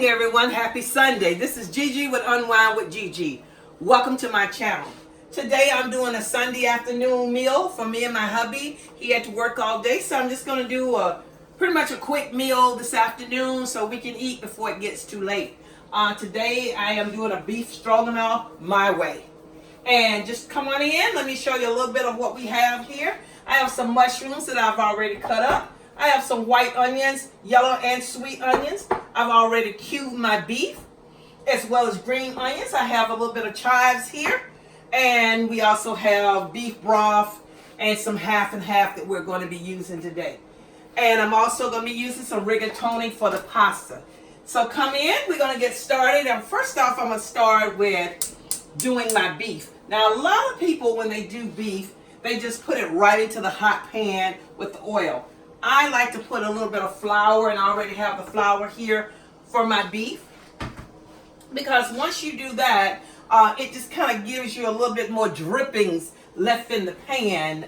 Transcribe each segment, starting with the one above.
everyone. Happy Sunday. This is Gigi with Unwind with Gigi. Welcome to my channel. Today I'm doing a Sunday afternoon meal for me and my hubby. He had to work all day, so I'm just going to do pretty much a quick meal this afternoon so we can eat before it gets too late. Today I am doing a beef stroganoff my way. And just come on in. Let me show you a little bit of what we have here. I have some mushrooms that I've already cut up. I have some white onions, yellow and sweet onions. I've already cubed my beef, as well as green onions. I have a little bit of chives here. And we also have beef broth and some half and half that we're going to be using today. And I'm also going to be using some rigatoni for the pasta. So come in, we're going to get started. And first off, I'm going to start with doing my beef. Now, a lot of people, when they do beef, they just put it right into the hot pan with the oil. I like to put a little bit of flour, and I already have the flour here for my beef. Because once you do that, it just kind of gives you a little bit more drippings left in the pan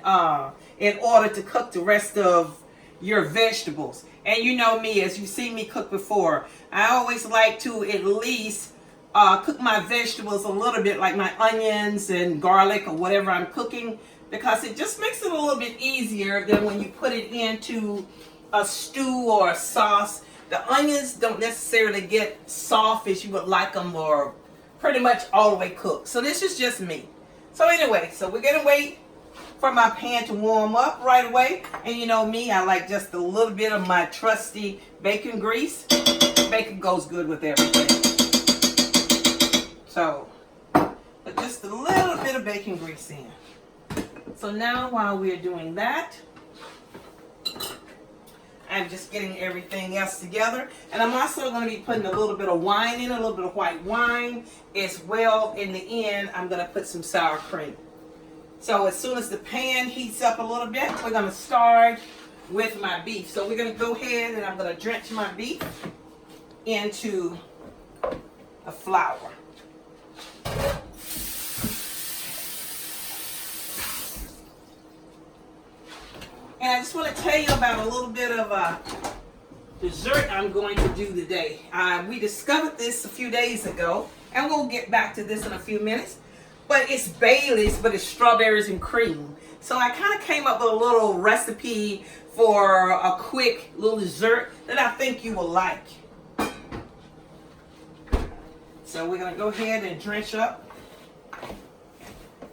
in order to cook the rest of your vegetables. And you know me, as you've seen me cook before, I always like to at least cook my vegetables a little bit, like my onions and garlic or whatever I'm cooking, because it just makes it a little bit easier than when you put it into a stew or a sauce. The onions don't necessarily get soft as you would like them, or pretty much all the way cooked. So this is just me. So anyway, so we're gonna wait for my pan to warm up right away. And you know me, I like just a little bit of my trusty bacon grease. Bacon goes good with everything. So put just a little bit of bacon grease in. So now while we're doing that, I'm just getting everything else together. And I'm also going to be putting a little bit of wine in, a little bit of white wine as well. In the end, I'm going to put some sour cream. So as soon as the pan heats up a little bit, we're going to start with my beef. So we're going to go ahead and I'm going to drench my beef into the flour. And I just want to tell you about a little bit of a dessert I'm going to do today. We discovered this a few days ago, and we'll get back to this in a few minutes. But it's Bailey's, but it's strawberries and cream. So I kind of came up with a little recipe for a quick little dessert that I think you will like. So we're going to go ahead and drench up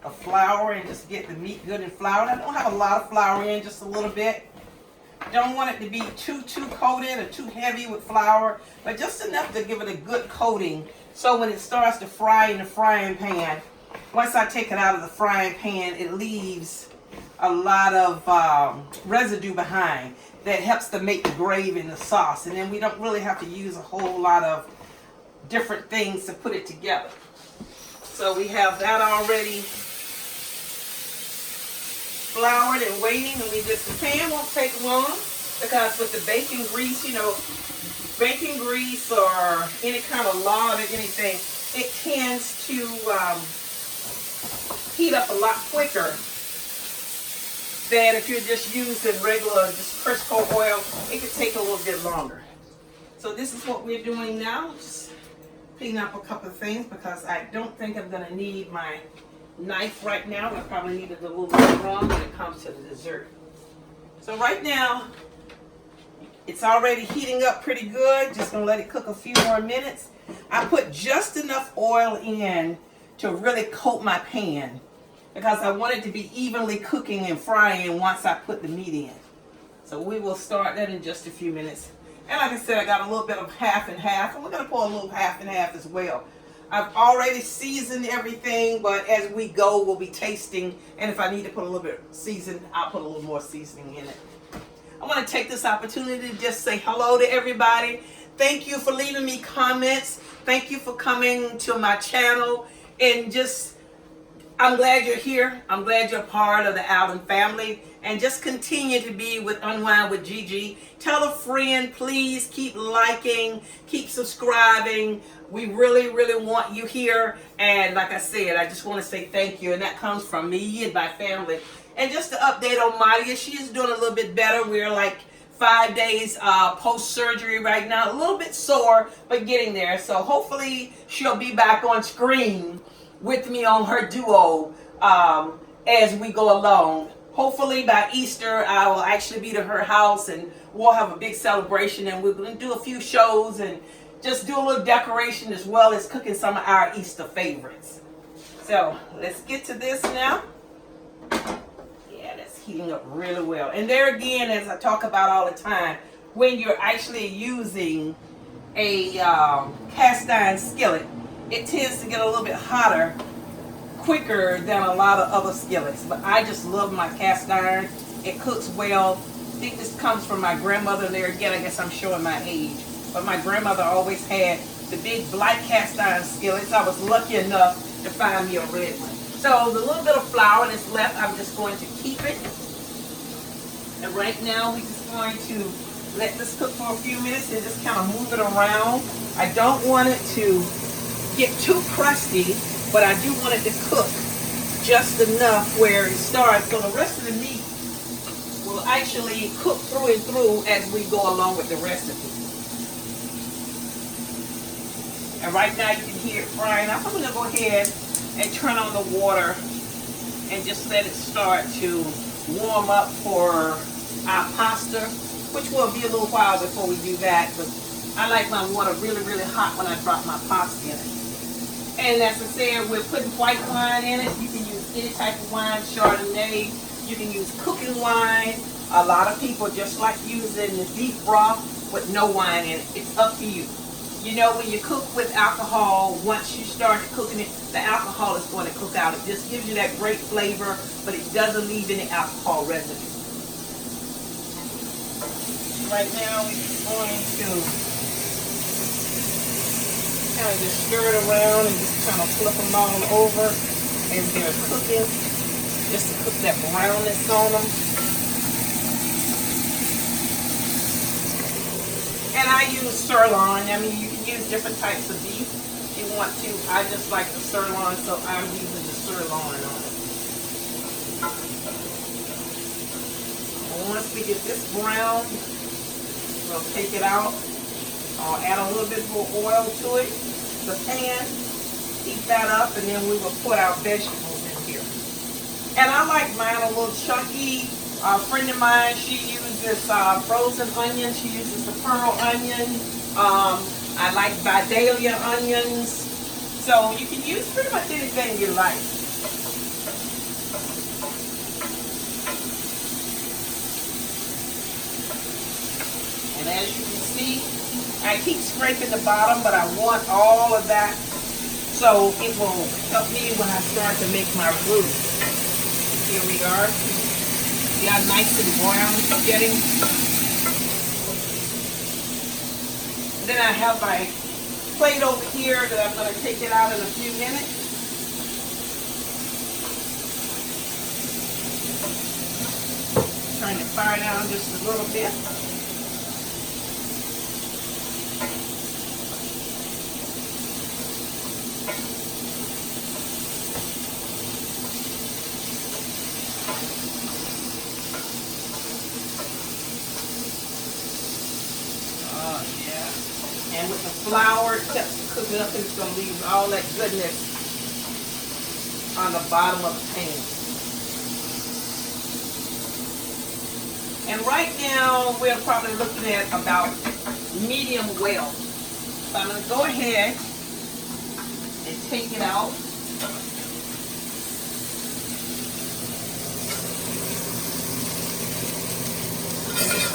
a flour and just get the meat good and floured. I don't have a lot of flour in, just a little bit. Don't want it to be too coated or too heavy with flour, but just enough to give it a good coating. So when it starts to fry in the frying pan, once I take it out of the frying pan, it leaves a lot of residue behind that helps to make the gravy and the sauce. And then we don't really have to use a whole lot of different things to put it together. So we have that already floured and waiting, and the pan won't take long, because with the bacon grease, you know, bacon grease or any kind of lard or anything, it tends to heat up a lot quicker than if you're just using regular just Crisco oil. It could take a little bit longer. So this is what we're doing now. Just clean up a couple of things, because I don't think I'm going to need my knife right now. I probably need it a little bit wrong when it comes to the dessert. So right now, it's already heating up pretty good. Just going to let it cook a few more minutes. I put just enough oil in to really coat my pan, because I want it to be evenly cooking and frying once I put the meat in. So we will start that in just a few minutes. And like I said, I got a little bit of half and half, and we're going to pour a little half and half as well. I've already seasoned everything, but as we go, we'll be tasting. And if I need to put a little bit seasoned, I'll put a little more seasoning in it. I want to take this opportunity to just say hello to everybody. Thank you for leaving me comments. Thank you for coming to my channel. And just, I'm glad you're here. I'm glad you're part of the Allen family. And just continue to be with Unwind with Gigi. Tell a friend, please keep liking, keep subscribing. We really, really want you here. And like I said, I just want to say thank you. And that comes from me and my family. And just to update on Madia, she is doing a little bit better. We're like 5 days post-surgery right now. A little bit sore, but getting there. So hopefully she'll be back on screen with me on her duo as we go along. Hopefully by Easter I will actually be to her house and we'll have a big celebration, and we're going to do a few shows and just do a little decoration as well as cooking some of our Easter favorites. So let's get to this now. Yeah, that's heating up really well. And there again, as I talk about all the time, when you're actually using a cast iron skillet, it tends to get a little bit hotter quicker than a lot of other skillets. But I just love my cast iron. It cooks well. I think this comes from my grandmother. And there again, I guess I'm showing my age. But my grandmother always had the big black cast iron skillets. I was lucky enough to find me a red one. So the little bit of flour that's left, I'm just going to keep it. And right now, we're just going to let this cook for a few minutes and just kind of move it around. I don't want it to get too crusty, but I do want it to cook just enough where it starts. So the rest of the meat will actually cook through and through as we go along with the recipe. And right now you can hear it frying up. I'm going to go ahead and turn on the water and just let it start to warm up for our pasta, which will be a little while before we do that. But I like my water really, really hot when I drop my pasta in it. And as I said, we're putting white wine in it. You can use any type of wine, Chardonnay. You can use cooking wine. A lot of people just like using the beef broth with no wine in it. It's up to you. You know, when you cook with alcohol, once you start cooking it, the alcohol is going to cook out. It just gives you that great flavor, but it doesn't leave any alcohol residue. Right now, we're going to kind of just stir it around and just kind of flip them all over as they're cooking, just to cook that brownness on them. And I use sirloin. I mean, you can use different types of beef if you want to. I just like the sirloin, so I'm using the sirloin on it. And once we get this brown, we'll take it out. I'll add a little bit more oil to it, the pan, heat that up, and then we will put our vegetables in here. And I like mine a little chunky. A friend of mine, she uses frozen onions. She uses the pearl onion. I like Vidalia onions. So you can use pretty much anything you like. And as you can see, I keep scraping the bottom, but I want all of that so it will help me when I start to make my roux. Here we are. See how nice and brown it's getting? Then I have my plate over here that I'm going to take it out in a few minutes. Turn the fire down just a little bit. And with the flour, it kept cooking up, and it's going to leave all that goodness on the bottom of the pan. And right now, we're probably looking at about medium well. So I'm going to go ahead and take it out.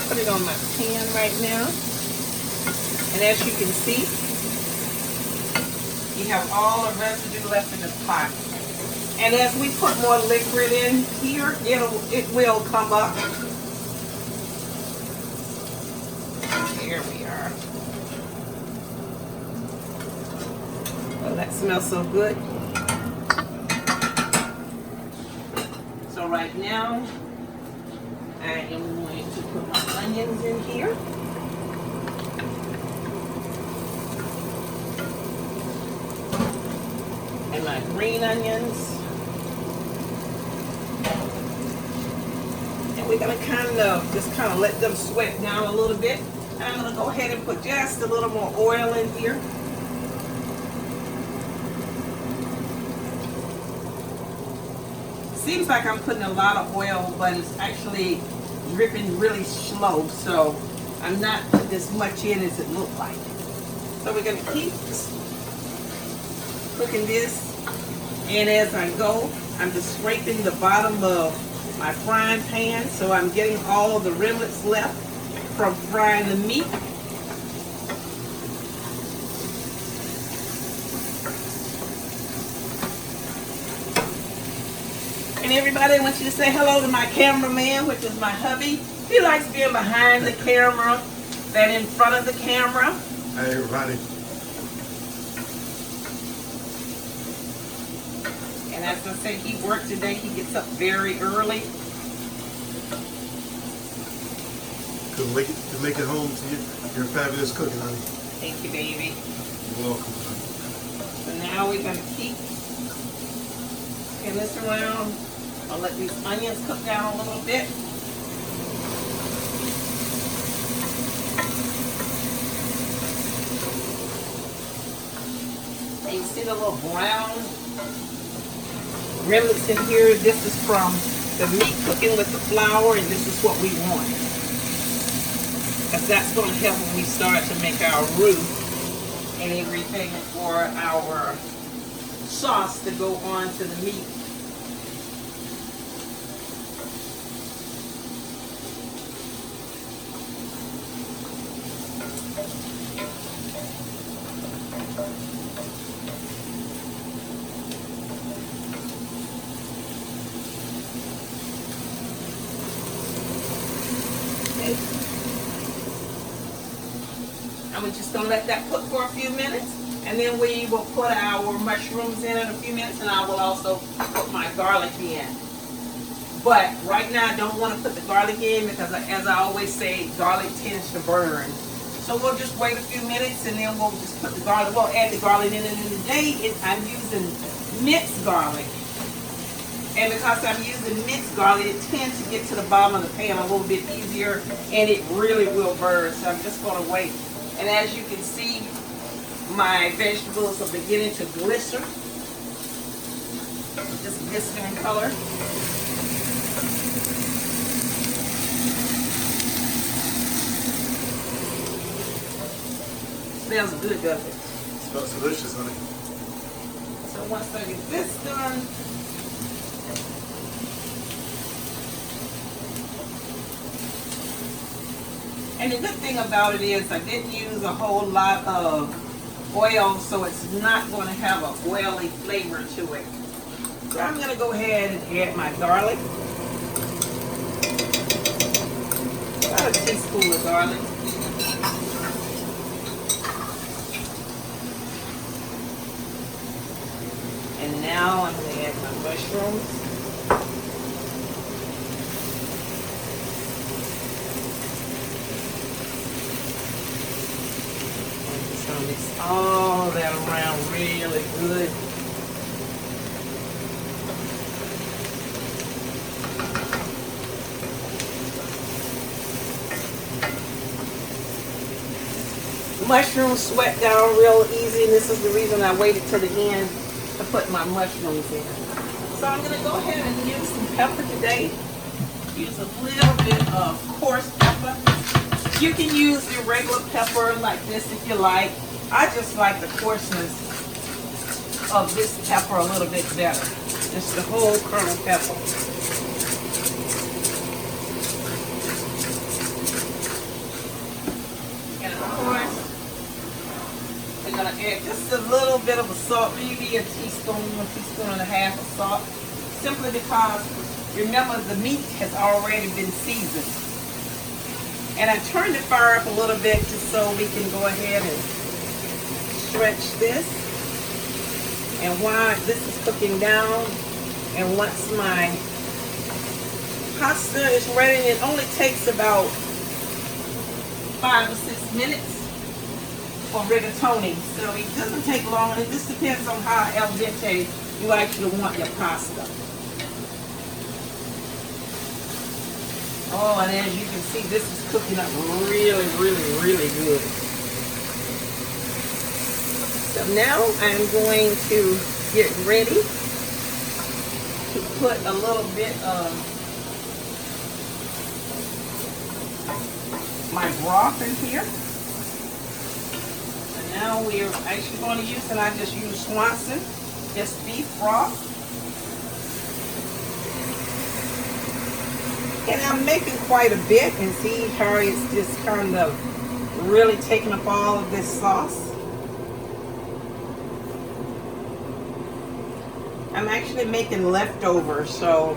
Put it on my pan right now. And as you can see, you have all the residue left in the pot. And as we put more liquid in here, it will come up. Here we are. Oh, that smells so good. So right now, I am going to put my onions in here. And my green onions. And we're gonna just kind of let them sweat down a little bit. And I'm gonna go ahead and put just a little more oil in here. Seems like I'm putting a lot of oil, but it's actually dripping really slow, so I'm not putting as much in as it looked like. So we're gonna keep cooking this, and as I go, I'm just scraping the bottom of my frying pan, so I'm getting all the remnants left from frying the meat. And everybody, I want you to say hello to my cameraman, which is my hubby. He likes being behind the camera than in front of the camera. Hey everybody. And as I said, he worked today. He gets up very early. Couldn't wait to make it home to your fabulous cooking, honey. Thank you, baby. You're welcome, honey. So now we're going to keep spin this around. I'll let these onions cook down a little bit. And you see the little brown remnants in here. This is from the meat cooking with the flour, and this is what we want. Because that's going to help when we start to make our roux and everything for our sauce to go on to the meat. And we're just going to let that cook for a few minutes, and then we will put our mushrooms in a few minutes, and I will also put my garlic in. But right now I don't want to put the garlic in because, as I always say, garlic tends to burn. So we'll just wait a few minutes, and then we'll just put the garlic, we'll add the garlic in. And today I'm using minced garlic. And because I'm using minced garlic, it tends to get to the bottom of the pan a little bit easier, and it really will burn. So I'm just going to wait. And as you can see, my vegetables are beginning to glisten. Just glistening color. Smells good, doesn't it? Smells delicious, honey. So once I get this done, and the good thing about it is I didn't use a whole lot of oil, so it's not going to have an oily flavor to it. So I'm going to go ahead and add my garlic. About a teaspoon of garlic. And now I'm going to add my mushrooms. Mix all that around really good. Mushrooms sweat down real easy, and this is the reason I waited till the end to put my mushrooms in. So I'm going to go ahead and use some pepper today. Use a little bit of coarse pepper. You can use your regular pepper like this if you like. I just like the coarseness of this pepper a little bit better. Just the whole kernel pepper. And of course, we're going to add just a little bit of a salt, maybe a teaspoon and a half of salt. Simply because, remember, the meat has already been seasoned. And I turned the fire up a little bit just so we can go ahead and stretch this. And while this is cooking down, and once my pasta is ready, it only takes about 5 or 6 minutes for rigatoni. So it doesn't take long, and it just depends on how al dente you actually want your pasta. Oh, and as you can see, this is cooking up really, really, really good. So now I'm going to get ready to put a little bit of my broth in here. And now we're actually going to use, and I just use Swanson, just beef broth. And I'm making quite a bit, and see how it's just kind of really taking up all of this sauce. I'm actually making leftovers, so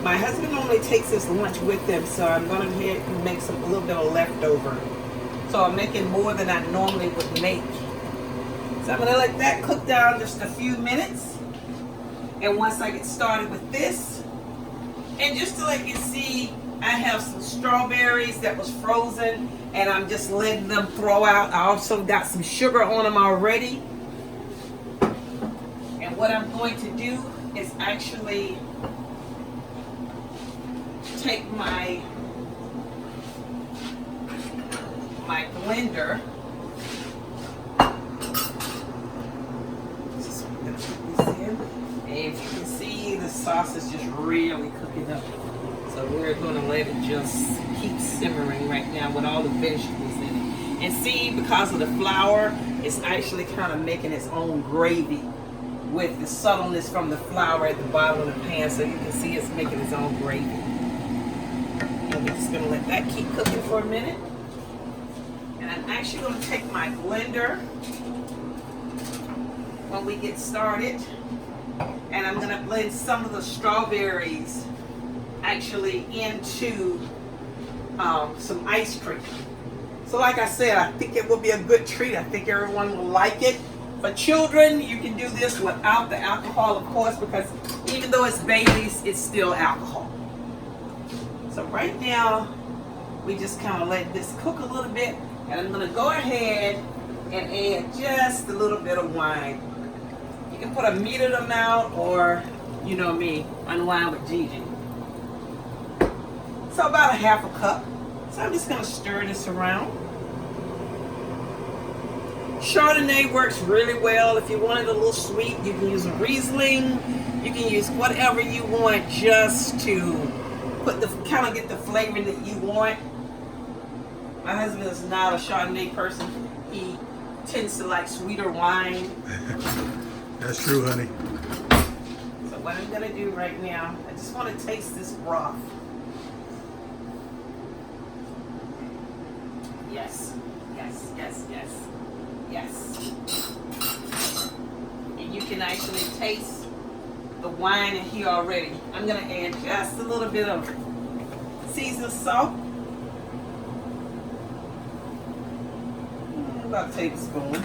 my husband normally takes his lunch with him, so I'm going to go ahead and make a little bit of leftover. So I'm making more than I normally would make. So I'm going to let that cook down just a few minutes. And once I get started with this, and just to let you see, I have some strawberries that was frozen, and I'm just letting them throw out. I also got some sugar on them already. And what I'm going to do is actually take my blender. Just gonna put this in. And if you can see, the sauce is just really cooking up. So we're going to let it just keep simmering right now with all the vegetables in it. And see, because of the flour, it's actually kind of making its own gravy with the subtleness from the flour at the bottom of the pan. So you can see it's making its own gravy. And we're just going to let that keep cooking for a minute. And I'm actually going to take my blender when we get started. And I'm going to blend some of the strawberries actually into some ice cream. So like I said, I think it will be a good treat. I think everyone will like it. For children, you can do this without the alcohol, of course, because even though it's Bailey's, it's still alcohol. So right now, we just kind of let this cook a little bit, and I'm going to go ahead and add just a little bit of wine. You can put a metered amount, or, you know me, unwind with Gigi. So about a half a cup. So I'm just going to stir this around. Chardonnay works really well. If you want it a little sweet, you can use a Riesling. You can use whatever you want just to put the kind of get the flavor that you want. My husband is not a Chardonnay person. He tends to like sweeter wine. That's true, honey. So what I'm gonna do right now, I just want to taste this broth. Yes, yes, yes, yes. Yes. And you can actually taste the wine in here already. I'm going to add just a little bit of seasoned salt. About a tablespoon.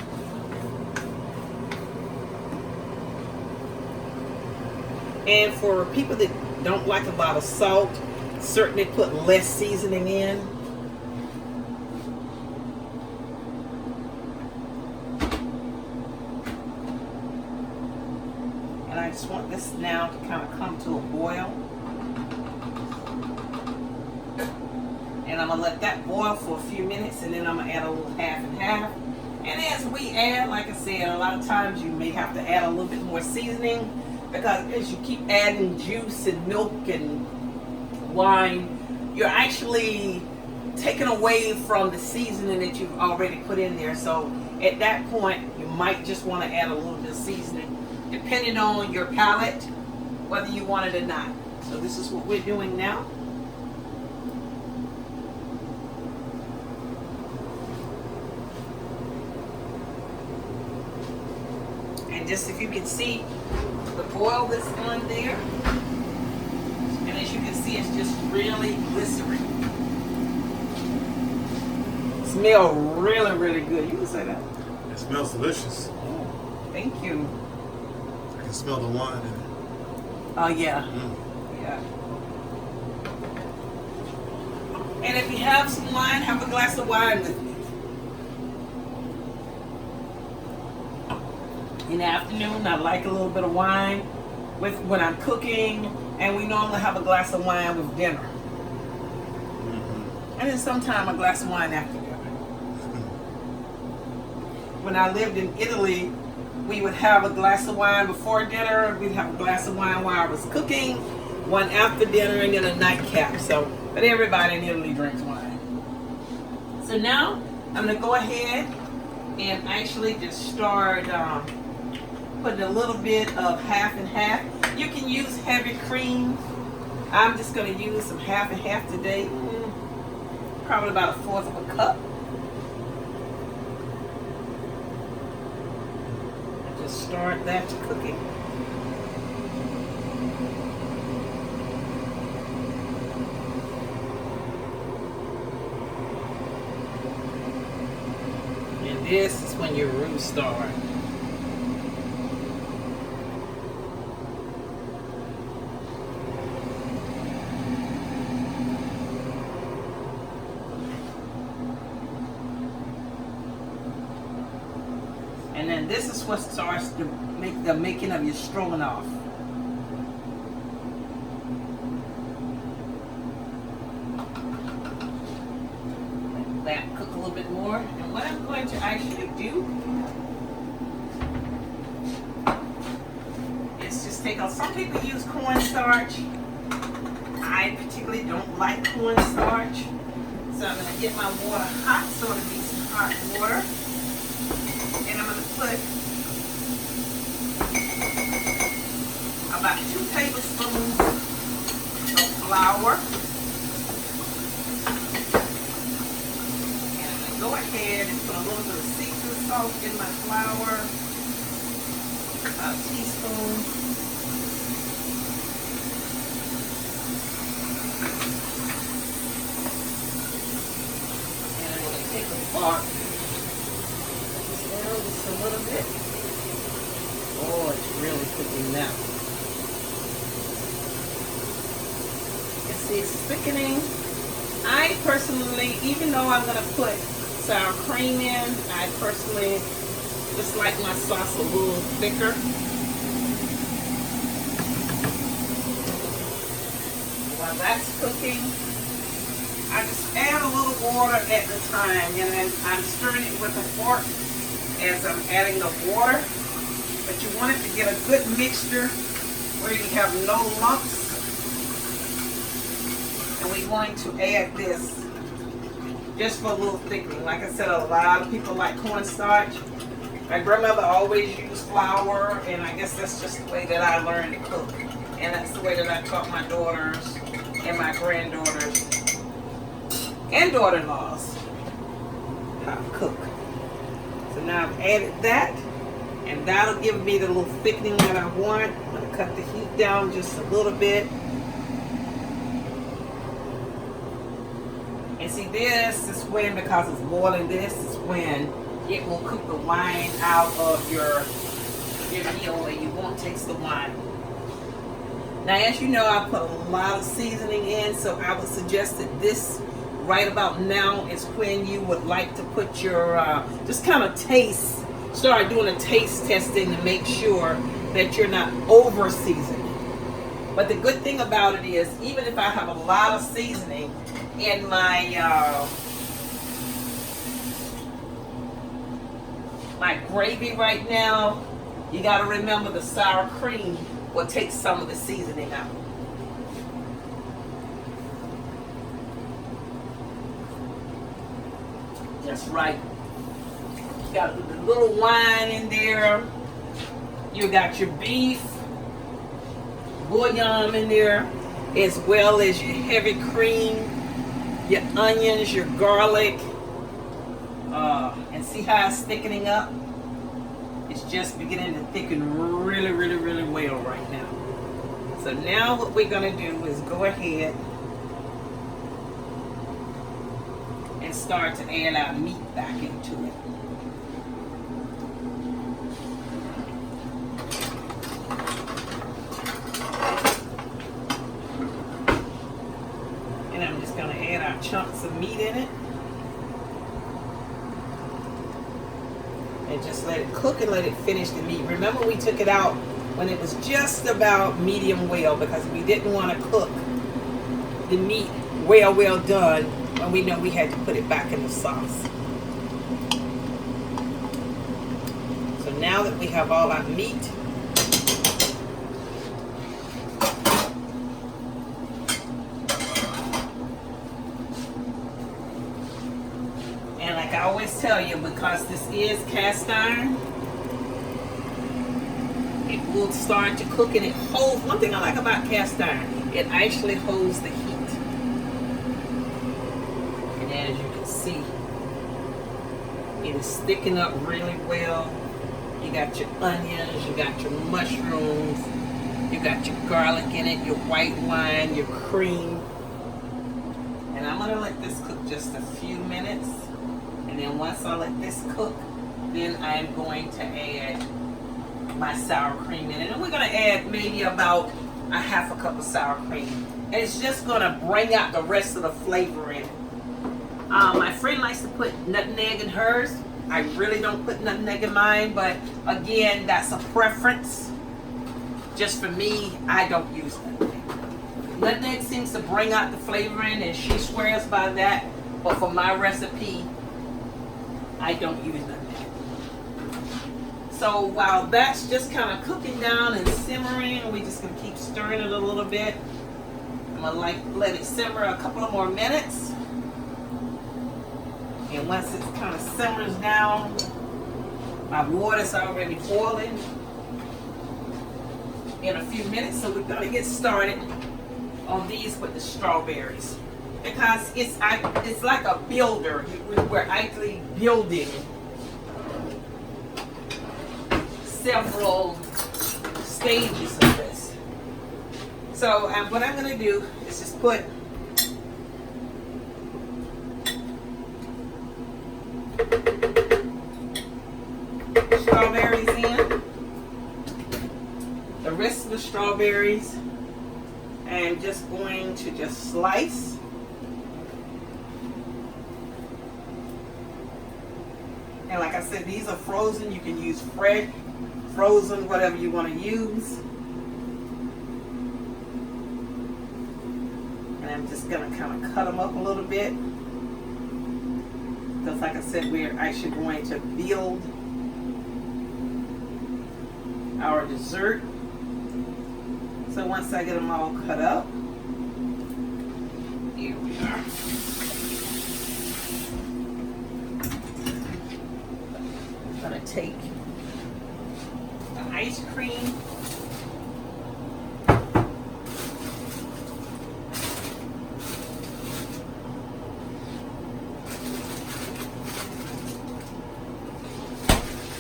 And for people that don't like a lot of salt, certainly put less seasoning in. I just want this now to kind of come to a boil. And I'm going to let that boil for a few minutes, and then I'm going to add a little half and half. And as we add, like I said, a lot of times you may have to add a little bit more seasoning, because as you keep adding juice and milk and wine, you're actually taking away from the seasoning that you've already put in there. So at that point, you might just want to add a little bit of seasoning, depending on your palate, whether you want it or not. So this is what we're doing now. And just if you can see the boil that's on there, and as you can see, it's just really glycerin. Smell really, really good. You can say that. It smells delicious. Oh, thank you. I can smell the wine in it. Oh, yeah. Yeah. And if you have some wine, have a glass of wine with me. In the afternoon, I like a little bit of wine with when I'm cooking, and we normally have a glass of wine with dinner. And then sometime a glass of wine after dinner. When I lived in Italy, we would have a glass of wine before dinner. We'd have a glass of wine while I was cooking, one after dinner, and then a nightcap. So, but everybody in Italy drinks wine. So now I'm gonna go ahead and actually just start putting a little bit of half and half. You can use heavy cream. I'm just gonna use some half and half today. Probably about 1/4 of a cup. Start that cooking. And this is when your roux starts. And then this is what starts to make the making of your stroganoff. Let that cook a little bit more. And what I'm going to actually do is just take out, some people use cornstarch. I particularly don't like cornstarch. So I'm going to get my water hot, so it'll be some hot water. And I'm going to put about 2 tablespoons of flour. And I'm going to go ahead and put a little bit of seasoned salt in my flour. About a teaspoon. And I'm going to take a fork. Just a little bit. Oh, it's really cooking now. You see it's thickening. I personally, even though I'm going to put sour cream in, I personally just like my sauce a little thicker. While that's cooking, I just add a little water at the time, and then I'm stirring it with a fork as I'm adding the water. But you want it to get a good mixture where you have no lumps. And we're going to add this just for a little thickening. Like I said, a lot of people like cornstarch. My grandmother always used flour, and I guess that's just the way that I learned to cook. And that's the way that I taught my daughters and my granddaughters and daughter-in-laws how to cook. So now I've added that, and that'll give me the little thickening that I want. I'm going to cut the heat down just a little bit. And see, this is when, because it's boiling, this is when it will cook the wine out of your meal, and you won't taste the wine. Now, as you know, I put a lot of seasoning in, so I would suggest that this right about now is when you would like to put your, just kind of taste, start doing a taste testing to make sure that you're not over seasoning. But the good thing about it is, even if I have a lot of seasoning in my my gravy right now, you got to remember the sour cream will take some of the seasoning out. Just right. You got a little wine in there. You got your beef bouillon in there, as well as your heavy cream, your onions, your garlic. And see how it's thickening up? It's just beginning to thicken really, really, really well right now. So now what we're going to do is go ahead and start to add our meat back into it. And I'm just going to add our chunks of meat in it. And just let it cook and let it finish the meat. Remember, we took it out when it was just about medium well, because we didn't want to cook the meat well done And we know we had to put it back in the sauce. So now that we have all our meat, and like I always tell you, because this is cast iron, it will start to cook and it holds. One thing I like about cast iron, it actually holds the heat. And as you can see, it is sticking up really well. You got your onions, you got your mushrooms, you got your garlic in it, your white wine, your cream. And I'm gonna let this cook just a few minutes. And then once I let this cook, then I'm going to add my sour cream in it. And we're gonna add maybe about a half a cup of sour cream. And it's just gonna bring out the rest of the flavor in it. My friend likes to put nutmeg in hers. I really don't put nutmeg in mine, but again, that's a preference. Just for me, I don't use nutmeg. Nutmeg seems to bring out the flavor in, and she swears by that. But for my recipe, I don't use nutmeg. So while that's just kind of cooking down and simmering, we're just gonna keep stirring it a little bit. I'm gonna let it simmer a couple of more minutes. And once it kind of simmers down, my water's already boiling in a few minutes. So we're gonna get started on these with the strawberries. Because it's like a builder. We're actually building several stages of this. So what I'm going to do is just put strawberries in. The rest of the strawberries I'm just going to just slice. And like I said, these are frozen. You can use fresh, frozen, whatever you want to use. And I'm just going to kind of cut them up a little bit. Because like I said, we're actually going to build our dessert. So once I get them all cut up, here we are. I'm going to take the ice cream.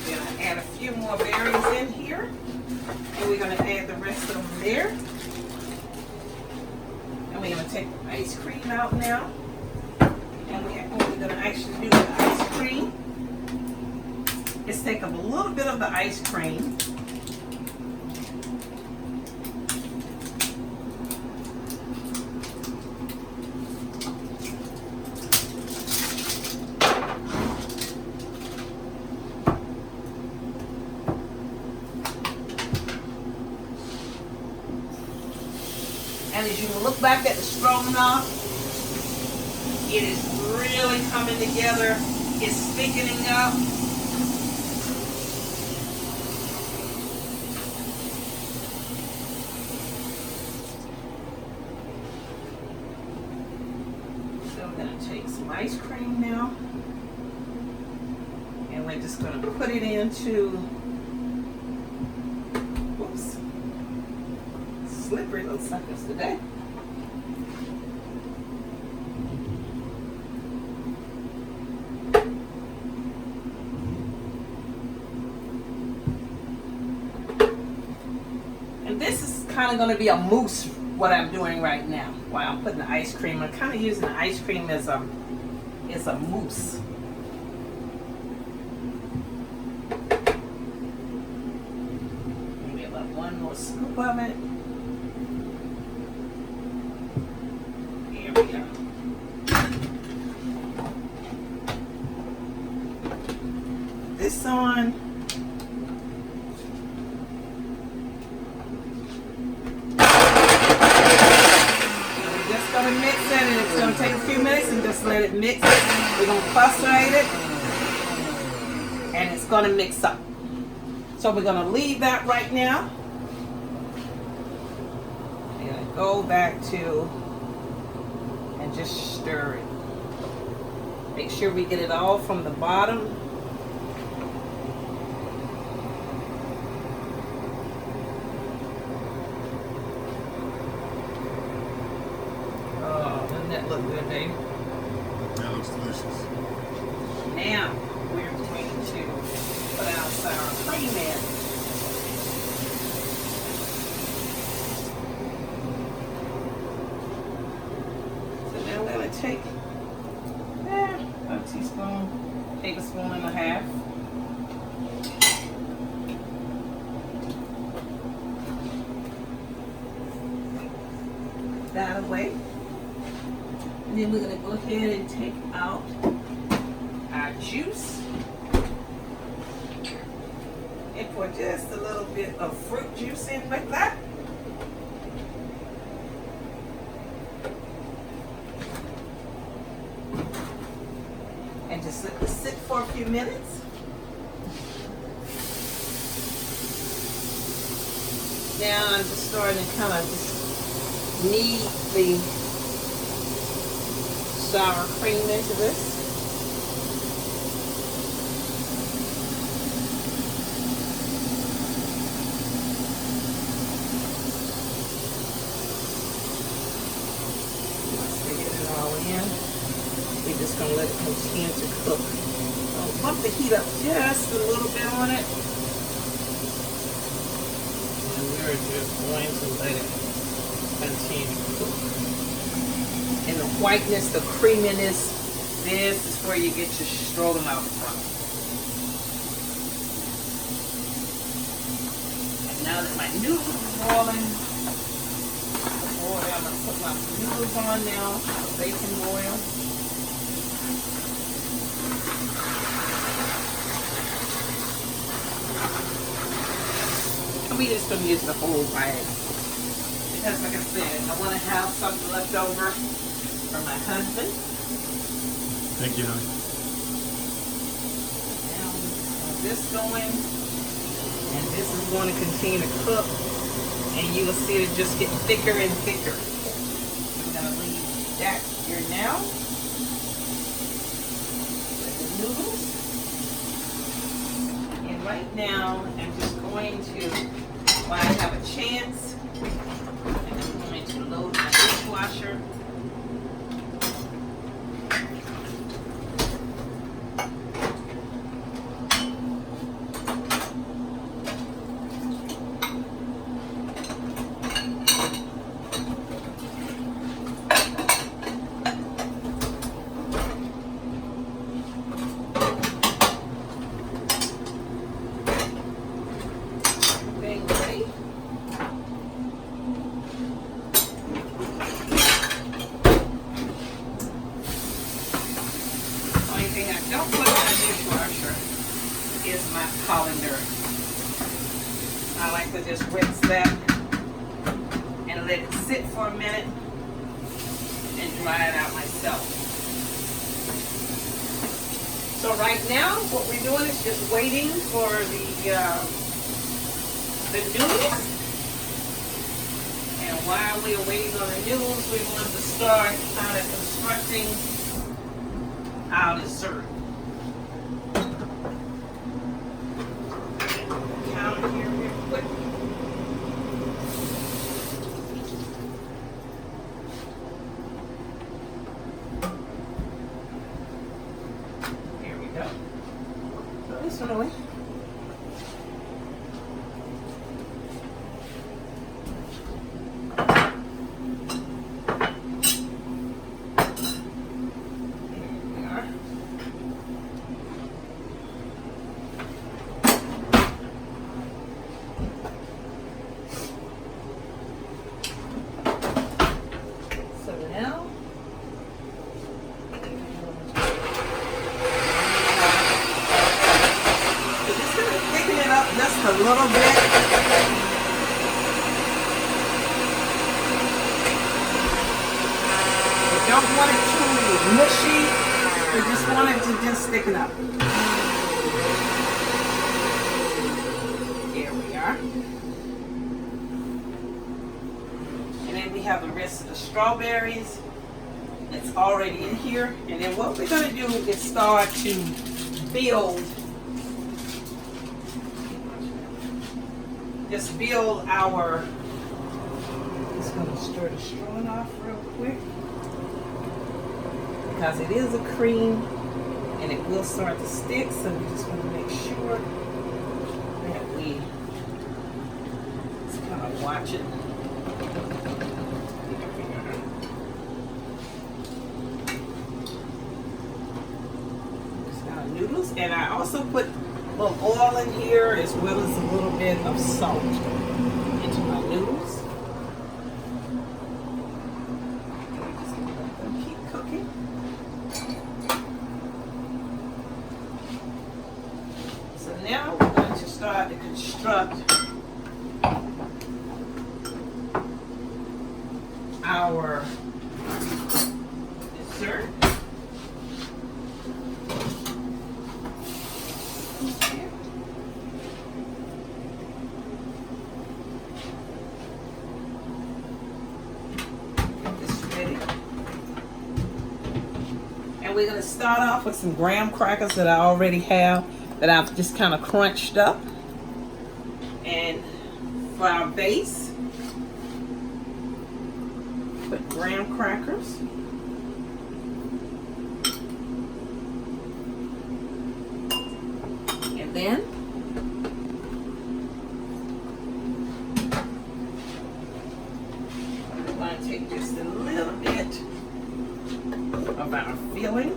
Then I add a few more berries in here. And we're going to add the rest of them there. And we're going to take the ice cream out now. And we're going to actually do the ice cream. Let's take up a little bit of the ice cream. And as you look back at the stroganoff, it is really coming together. It's thickening up. So I'm going to take some ice cream now. And we're just going to put it into, whoops, slippery little suckers today. And this is kind of going to be a mousse, what I'm doing right now while I'm putting the ice cream. I'm kind of using the ice cream as a mousse. Maybe about one more scoop of it. Here we go. This on. Mix it, and it's going to take a few minutes, and just let it mix. We're going to clusterate it, and it's going to mix up. So we're going to leave that right now. We're going to go back to and just stir it. Make sure we get it all from the bottom. Oh, doesn't that look good, babe? That looks delicious. Now we're going to put our sour cream in. So now we're going to take a teaspoon, tablespoon and a half. That away. And then we're going to go ahead and take out our juice. And pour just a little bit of fruit juice in with that. And just let this sit for a few minutes. Now I'm just starting to kind of just knead the sour cream into this. Once we get it all in, we're just going to let it continue to cook. So bump the heat up just a little bit on it. And we're just going to let it continue to cook. And the whiteness, the creaminess, this is where you get your stroganoff from. And now that my noodles are boiling, I'm going to put my noodles on now, bacon oil. And we just going to use the whole bag. Because like I said, I want to have something left over for my husband. Thank you, honey. Now we have this going, and this is going to continue to cook, and you will see it just get thicker and thicker. I'm going to leave that here now with the noodles. And right now, I'm just going to, while I have a chance, I'm going to load my dishwasher. Don't put in my dishwasher is my colander. I like to just rinse that and let it sit for a minute and dry it out myself. So right now, what we're doing is just waiting for the noodles. And while we are waiting on the noodles, we're going to start kind of constructing our dessert. Counter here real quick. Here we go. Throw this one away. Just a little bit. You don't want it too mushy. We just want it to just thicken up. There we are. And then we have the rest of the strawberries that's already in here. And then what we're going to do is start to build, our, just going to stir the Stroganoff real quick, because it is a cream and it will start to stick, so we just want to make sure that we just kind of watch it. Noodles, and I also put a little oil in here as well as a little bit of salt into my noodles. Just let them keep cooking. So now we're going to start to construct our dessert. We're going to start off with some graham crackers that I already have, that I've just kind of crunched up. And for our base, put graham crackers. And then we're going to take just a little bit of our filling.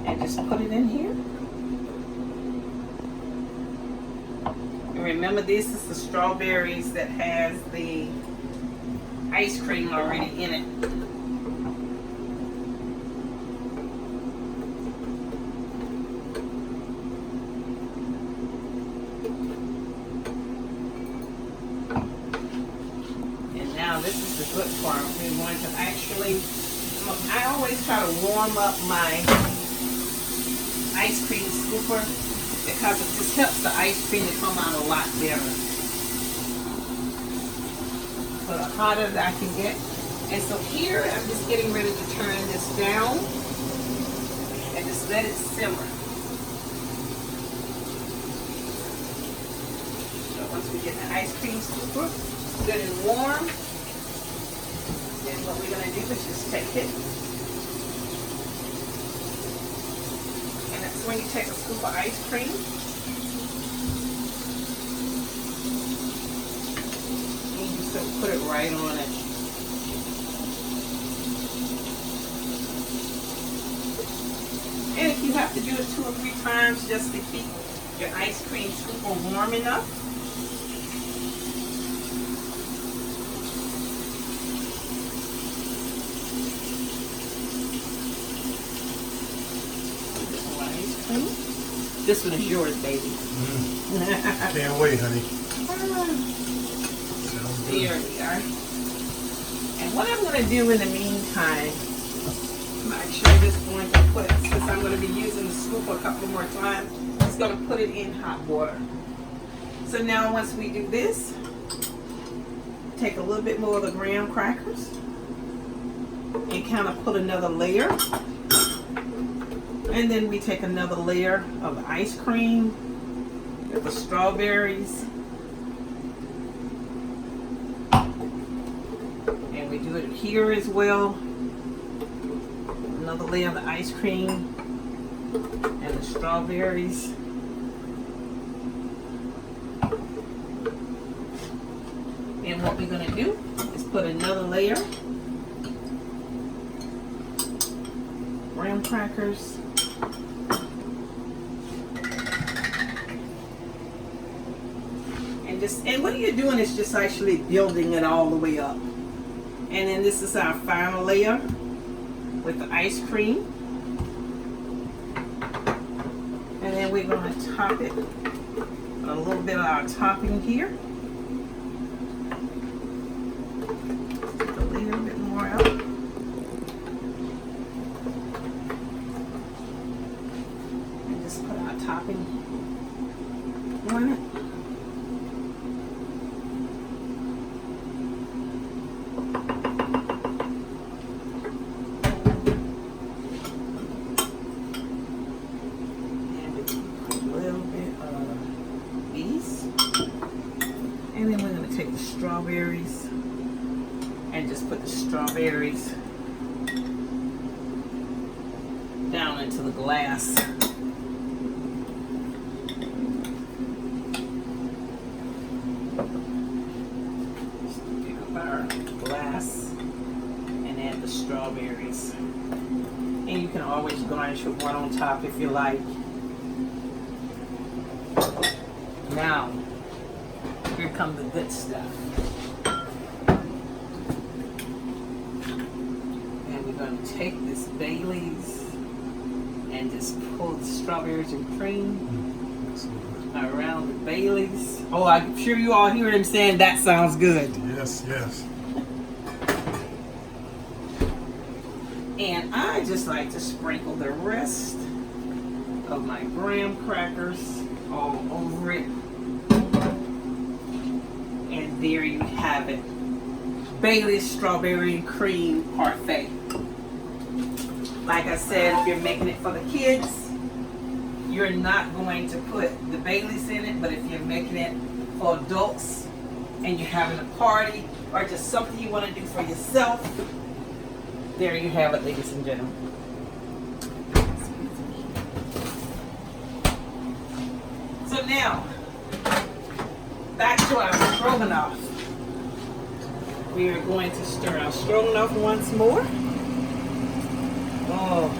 And just put it in here. And remember, this is the strawberries that has the ice cream already in it. This is the good part. We're going to actually, I always try to warm up my ice cream scooper, because it just helps the ice cream to come out a lot better. So the hotter that I can get. And so here, I'm just getting ready to turn this down and just let it simmer. So once we get the ice cream scooper good and warm, then what we're going to do is just take it. And that's when you take a scoop of ice cream. And you just put it right on it. And if you have to do it 2 or 3 times just to keep your ice cream scooper warm enough. This one is yours, baby. Can't wait, honey. There we are. And what I'm going to do in the meantime, I'm actually just going to put, since I'm going to be using the scoop a couple more times, I'm just going to put it in hot water. So now once we do this, take a little bit more of the graham crackers and kind of put another layer. And then we take another layer of the ice cream with the strawberries. And we do it here as well. Another layer of the ice cream and the strawberries. And what we're going to do is put another layer. Graham crackers. And what you're doing is just actually building it all the way up. And then this is our final layer with the ice cream. And then we're going to top it with a little bit of our topping here. put our topping on it. And then we're going to take the strawberries and just put the strawberries down into the glass. Just pick up our glass and add the strawberries. And you can always garnish with one on top if you like. Now, here comes the good stuff. And we're going to take this Bailey's and just pull the strawberries and cream around the Bailey's. Oh, I'm sure you all hear him saying that sounds good. Yes, yes. And I just like to sprinkle the rest of my graham crackers all over it. And there you have it. Bailey's strawberry and cream parfait. Like I said, if you're making it for the kids, you're not going to put the Bailey's in it, but if you're making it for adults and you're having a party or just something you want to do for yourself, there you have it, ladies and gentlemen. So now, back to our stroganoff. We are going to stir our stroganoff once more. Oh,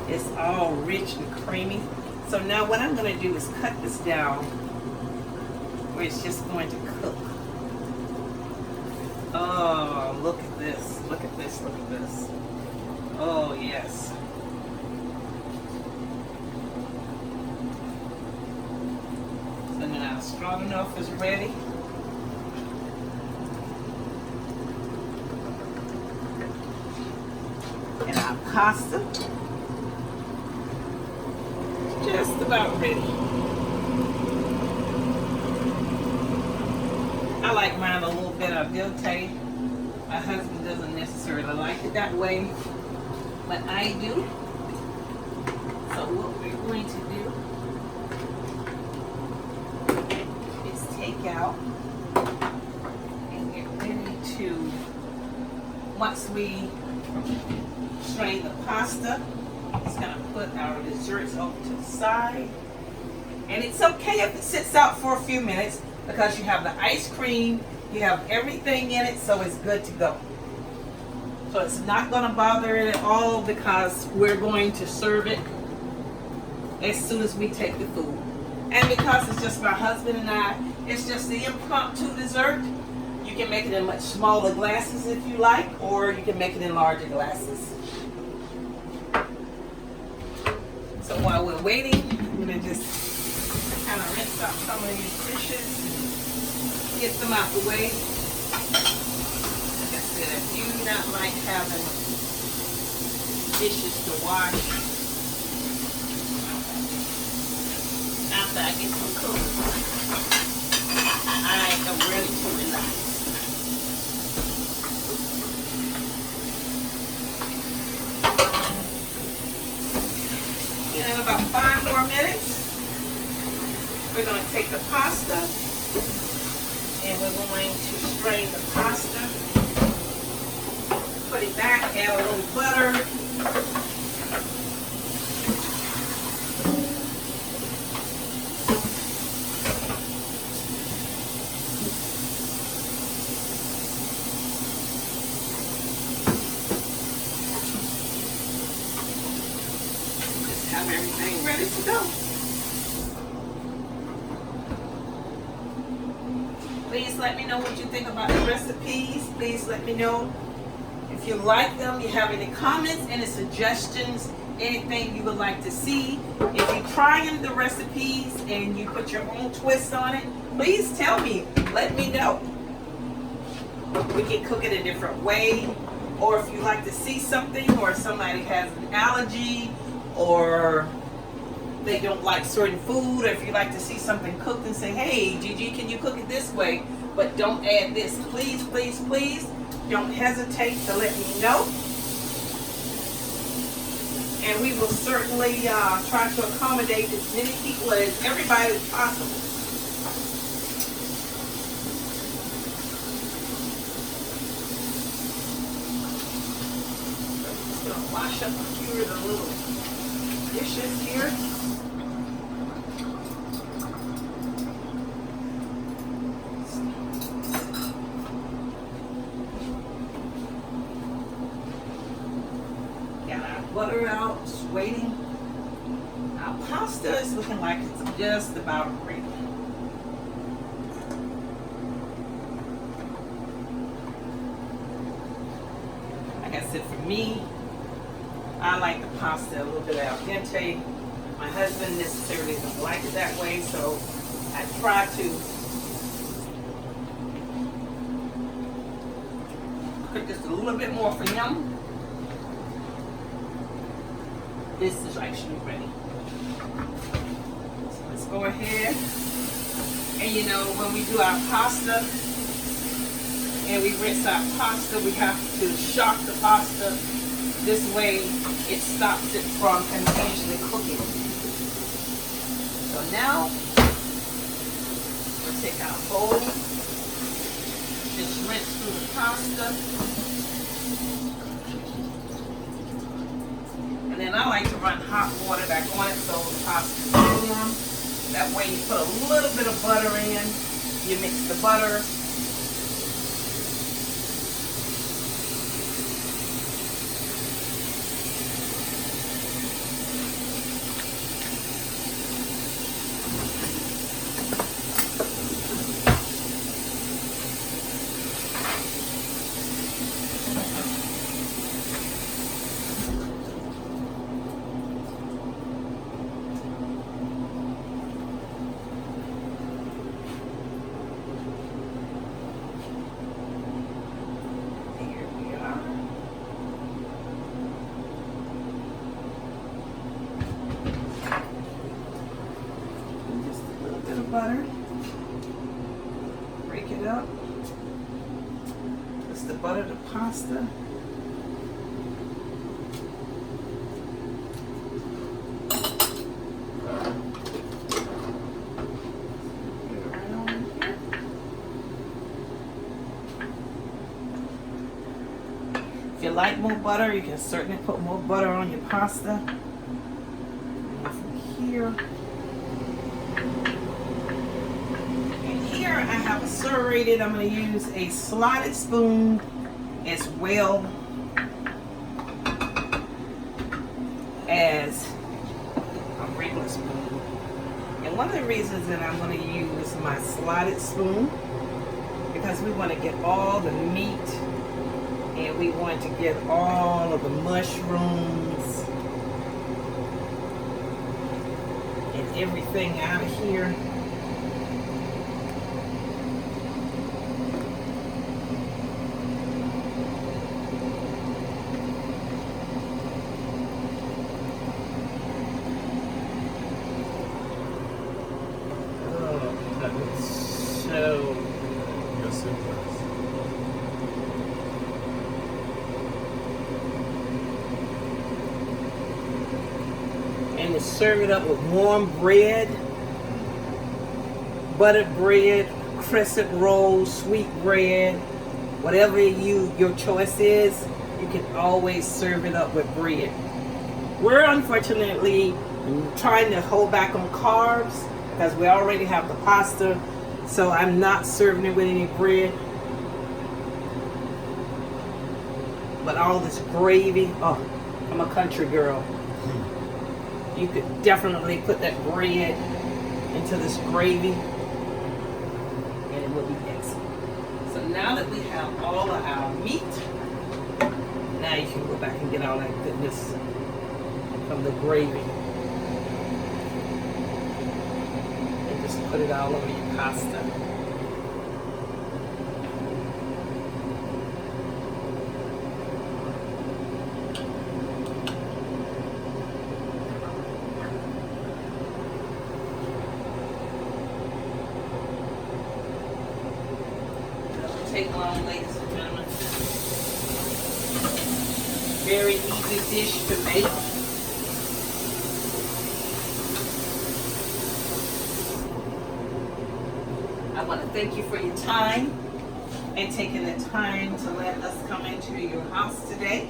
it's all rich and creamy. So now what I'm going to do is cut this down where it's just going to cook. Oh, look at this. Look at this. Look at this. Oh, yes. So now our stroganoff is ready. And our pasta just about ready. I like mine a little bit al dente. My husband doesn't necessarily like it that way, but I do. So what we're going to do is take out and get ready to, once we strain the pasta, it's going to put our desserts over to the side. And it's okay if it sits out for a few minutes because you have the ice cream, you have everything in it, so it's good to go. So it's not going to bother it at all because we're going to serve it as soon as we take the food. And because it's just my husband and I, it's just the impromptu dessert. You can make it in much smaller glasses if you like, or you can make it in larger glasses. So while we're waiting, I'm going to just kind of rinse out some of these dishes, get them out the way. Like I said, I do not like having dishes to wash after I get them cooked. I am ready to relax. In about 5 more minutes, we're going to take the pasta and we're going to strain the pasta, put it back, add a little butter, have everything ready to go. Please let me know what you think about the recipes. Please let me know if you like them, you have any comments, any suggestions, anything you would like to see. If you're trying the recipes and you put your own twist on it, please tell me. Let me know. We can cook it a different way. Or if you like to see something, or somebody has an allergy, or they don't like certain food, or if you like to see something cooked and say, hey, Gigi, can you cook it this way? But don't add this. Please, please, please don't hesitate to let me know. And we will certainly try to accommodate as many people as everybody as possible. Just gonna wash up a few of the little dishes here. Butter out, just waiting. Our pasta is looking like it's just about ready. Like I said, for me, I like the pasta a little bit al dente. My husband necessarily doesn't like it that way, so I try to cook just a little bit more for him. This is actually ready. So let's go ahead. And you know, when we do our pasta and we rinse our pasta, we have to shock the pasta. This way it stops it from continuously cooking. So now we'll take our bowl, just rinse through the pasta. And then I like to run hot water back on it so the pasta is warm. That way you put a little bit of butter in, you mix the butter. Butter, break it up, just the butter, the pasta, if you like more butter, you can certainly put more butter on your pasta. And from here, I have a serrated. I'm going to use a slotted spoon as well as a regular spoon. And one of the reasons that I'm going to use my slotted spoon, because we want to get all the meat and we want to get all of the mushrooms and everything out of here. And to serve it up with warm bread, buttered bread, crescent rolls, sweet bread, whatever your choice is, you can always serve it up with bread. We're unfortunately trying to hold back on carbs because we already have the pasta, so I'm not serving it with any bread. But all this gravy, oh, I'm a country girl. You could definitely put that bread into this gravy and it will be excellent. So now that we have all of our meat, now you can go back and get all that goodness from the gravy. And just put it all over your pasta. on, ladies and gentlemen. Very easy dish to make. I want to thank you for your time and taking the time to let us come into your house today.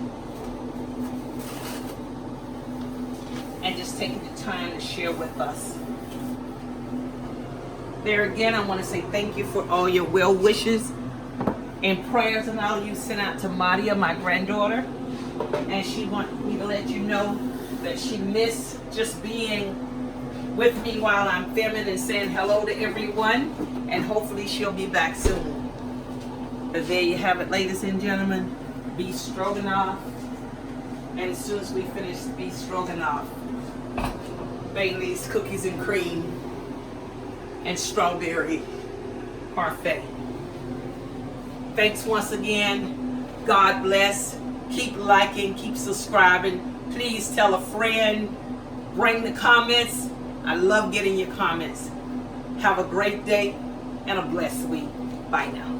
And just taking the time to share with us. There again, I want to say thank you for all your well wishes and prayers, and all you sent out to Madia, my granddaughter. And she wants me to let you know that she missed just being with me while I'm filming and saying hello to everyone. And hopefully she'll be back soon. But there you have it, ladies and gentlemen. Beef Stroganoff. And as soon as we finish beef Stroganoff, Bailey's cookies and cream and strawberry parfait. Thanks once again. God bless. Keep liking, keep subscribing. Please tell a friend. Bring the comments. I love getting your comments. Have a great day and a blessed week. Bye now.